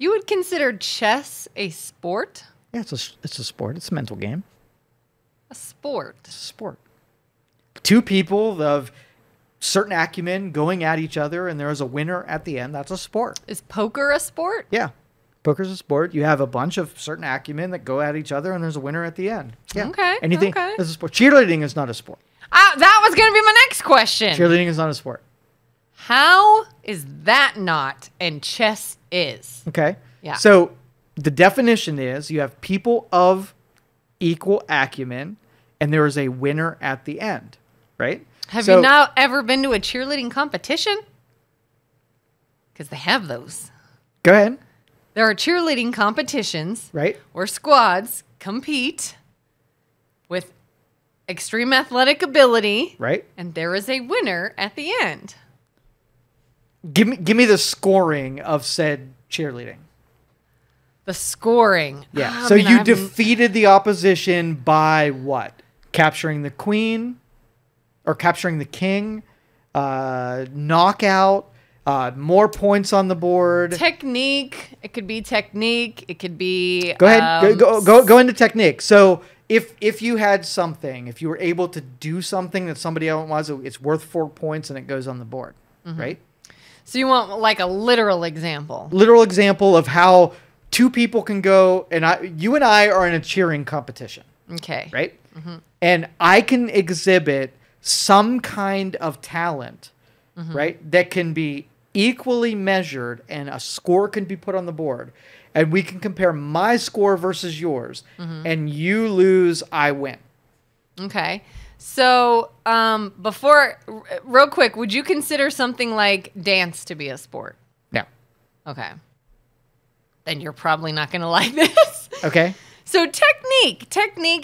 You would consider chess a sport? Yeah, it's a sport. It's a mental game. A sport. It's a sport. Two people of certain acumen going at each other, and there is a winner at the end. That's a sport. Is poker a sport? Yeah. Poker's a sport. You have a bunch of certain acumen that go at each other, and there's a winner at the end. Yeah. Okay. Anything okay. is a sport. Cheerleading is not a sport. That was going to be my next question. Cheerleading is not a sport. How is that not and chess is? Okay. Yeah. So the definition is you have people of equal acumen, and there is a winner at the end, right? Have you now ever been to a cheerleading competition? Because they have those. Go ahead. There are cheerleading competitions, right, where squads compete with extreme athletic ability, right, and there is a winner at the end. Give me the scoring of said cheerleading. The scoring. Yeah. So you defeated the opposition by what? Capturing the queen or capturing the king, knockout, more points on the board. Technique. It could be technique. It could be. Go ahead. Go into technique. So if you had something, if you were able to do something that somebody else was, it's worth 4 points and it goes on the board, right? So you want like a literal example? Literal example of how two people can go, and you and I are in a cheering competition. Okay. Right? And I can exhibit some kind of talent, right, that can be equally measured, and a score can be put on the board. And we can compare my score versus yours. And you lose, I win. Okay. So, real quick, would you consider something like dance to be a sport? No. Okay. Then you're probably not going to like this. Okay. So technique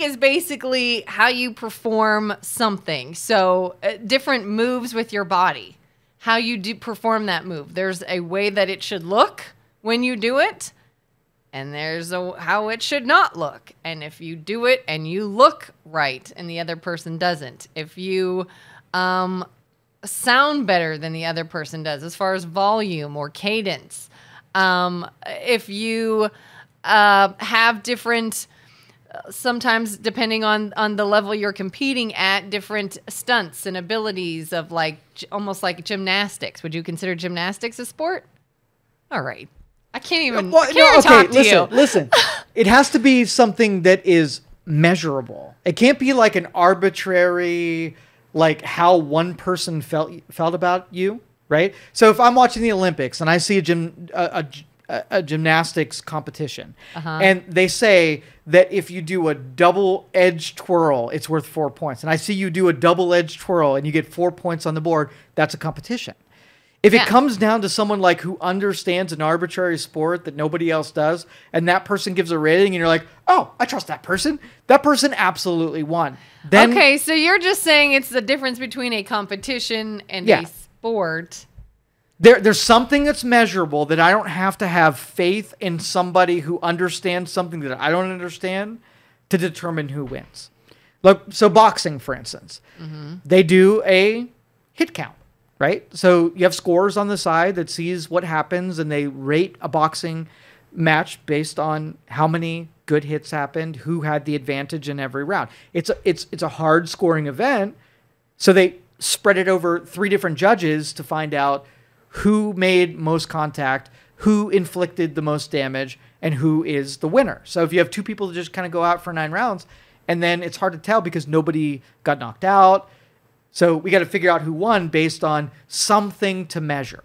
is basically how you perform something. So different moves with your body, how you do perform that move. There's a way that it should look when you do it, and there's how it should not look. And if you do it and you look right and the other person doesn't, if you sound better than the other person does as far as volume or cadence, if you have different, sometimes depending on the level you're competing at, different stunts and abilities of almost like gymnastics. Would you consider gymnastics a sport? All right. I can't even talk to you. Listen. It has to be something that is measurable. It can't be like an arbitrary, like how one person felt about you, right? So if I'm watching the Olympics and I see a gymnastics competition, and they say that if you do a double-edged twirl, it's worth 4 points. And I see you do a double-edged twirl and you get 4 points on the board, that's a competition. If it comes down to someone like who understands an arbitrary sport that nobody else does, and that person gives a rating, and you're like, oh, I trust that person absolutely won. Then, okay, so you're just saying it's the difference between a competition and a sport. There's something that's measurable that I don't have to have faith in somebody who understands something that I don't understand to determine who wins. Look, so boxing, for instance, they do a hit count. Right? So you have scores on the side that sees what happens, and they rate a boxing match based on how many good hits happened, who had the advantage in every round. It's a hard scoring event. So they spread it over 3 different judges to find out who made most contact, who inflicted the most damage, and who is the winner. So if you have 2 people that just kind of go out for 9 rounds, and then it's hard to tell because nobody got knocked out. So we got to figure out who won based on something to measure.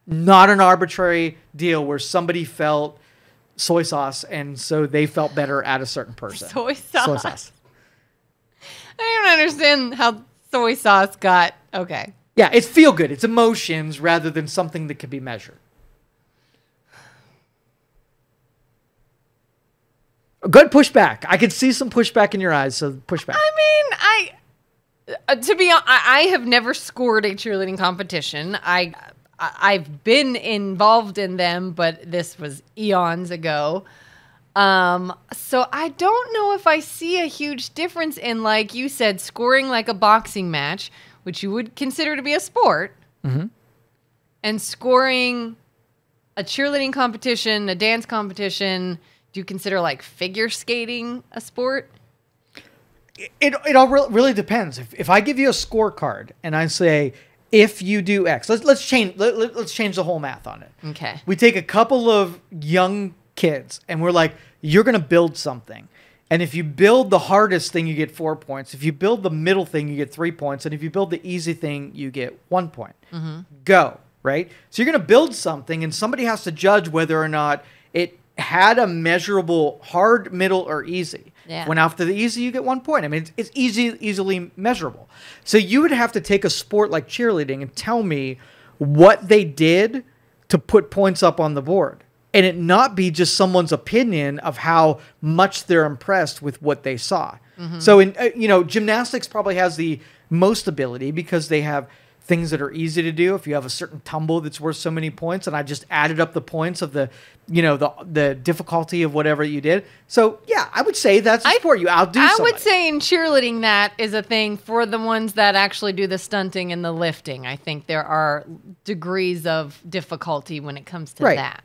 Not an arbitrary deal where somebody felt soy sauce and so they felt better at a certain person. Soy sauce. I don't understand how soy sauce got... Okay. Yeah, it's feel good. It's emotions rather than something that can be measured. Good pushback. I could see some pushback in your eyes, so pushback. To be honest, I have never scored a cheerleading competition. I've been involved in them, but this was eons ago. So I don't know if I see a huge difference in, like you said, scoring like a boxing match, which you would consider to be a sport, and scoring a cheerleading competition, a dance competition, do you consider like figure skating a sport? It all really depends. If I give you a scorecard and I say, if you do X, let's change the whole math on it. Okay. We take a couple of young kids and we're like, you're going to build something. And if you build the hardest thing, you get 4 points. If you build the middle thing, you get 3 points. And if you build the easy thing, you get 1 point. Go, right? So you're going to build something and somebody has to judge whether or not it had a measurable hard, middle, or easy. Yeah. When after the easy, you get 1 point. I mean, it's easily measurable. So you would have to take a sport like cheerleading and tell me what they did to put points up on the board. And it not be just someone's opinion of how much they're impressed with what they saw. So, gymnastics probably has the most ability because they have things that are easy to do. If you have a certain tumble that's worth so many points, and I just added up the points of the difficulty of whatever you did. So, yeah, I would say that's a sport. You outdo somebody. I would say in cheerleading that is a thing for the ones that actually do the stunting and the lifting. I think there are degrees of difficulty when it comes to that.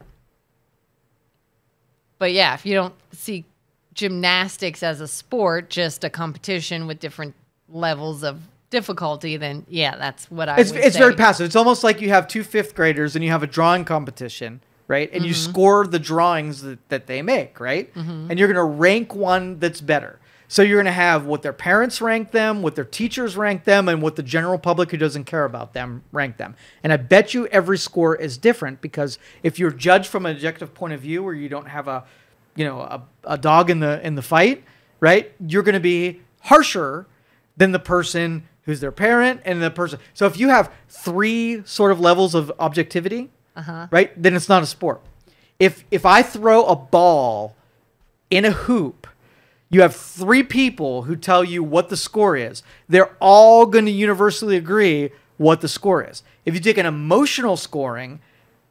But yeah, if you don't see gymnastics as a sport, just a competition with different levels of difficulty, then yeah, that's what I would say. It's very passive. It's almost like you have two fifth graders and you have a drawing competition, right? And you score the drawings that they make, right? And you're going to rank one that's better. So you're going to have what their parents rank them, what their teachers rank them, and what the general public who doesn't care about them rank them. And I bet you every score is different because if you're judged from an objective point of view where you don't have a dog in the fight, right? You're going to be harsher than the person who's their parent and the person. So if you have 3 sort of levels of objectivity, right, then it's not a sport. If I throw a ball in a hoop, you have 3 people who tell you what the score is. They're all going to universally agree what the score is. If you take an emotional scoring,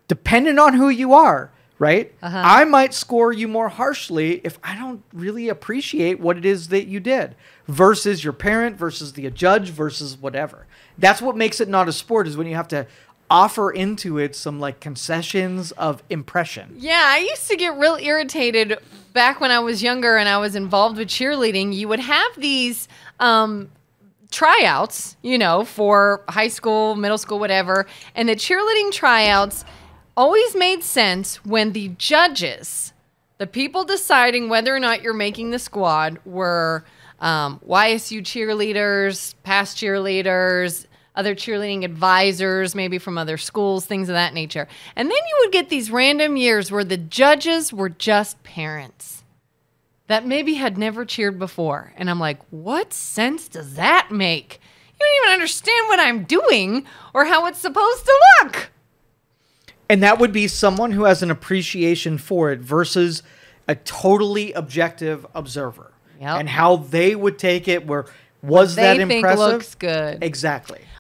depending on who you are, right? I might score you more harshly if I don't really appreciate what it is that you did versus your parent versus the judge versus whatever. That's what makes it not a sport is when you have to offer into it some like concessions of impression. Yeah, I used to get real irritated back when I was younger and I was involved with cheerleading. You would have these tryouts, for high school, middle school, whatever. And the cheerleading tryouts always made sense when the judges, the people deciding whether or not you're making the squad, were YSU cheerleaders, past cheerleaders, other cheerleading advisors, maybe from other schools, things of that nature. And then you would get these random years where the judges were just parents that maybe had never cheered before. And I'm like, what sense does that make? You don't even understand what I'm doing or how it's supposed to look. And that would be someone who has an appreciation for it versus a totally objective observer. Yep. And how they would take it was that impressive? They think looks good. Exactly.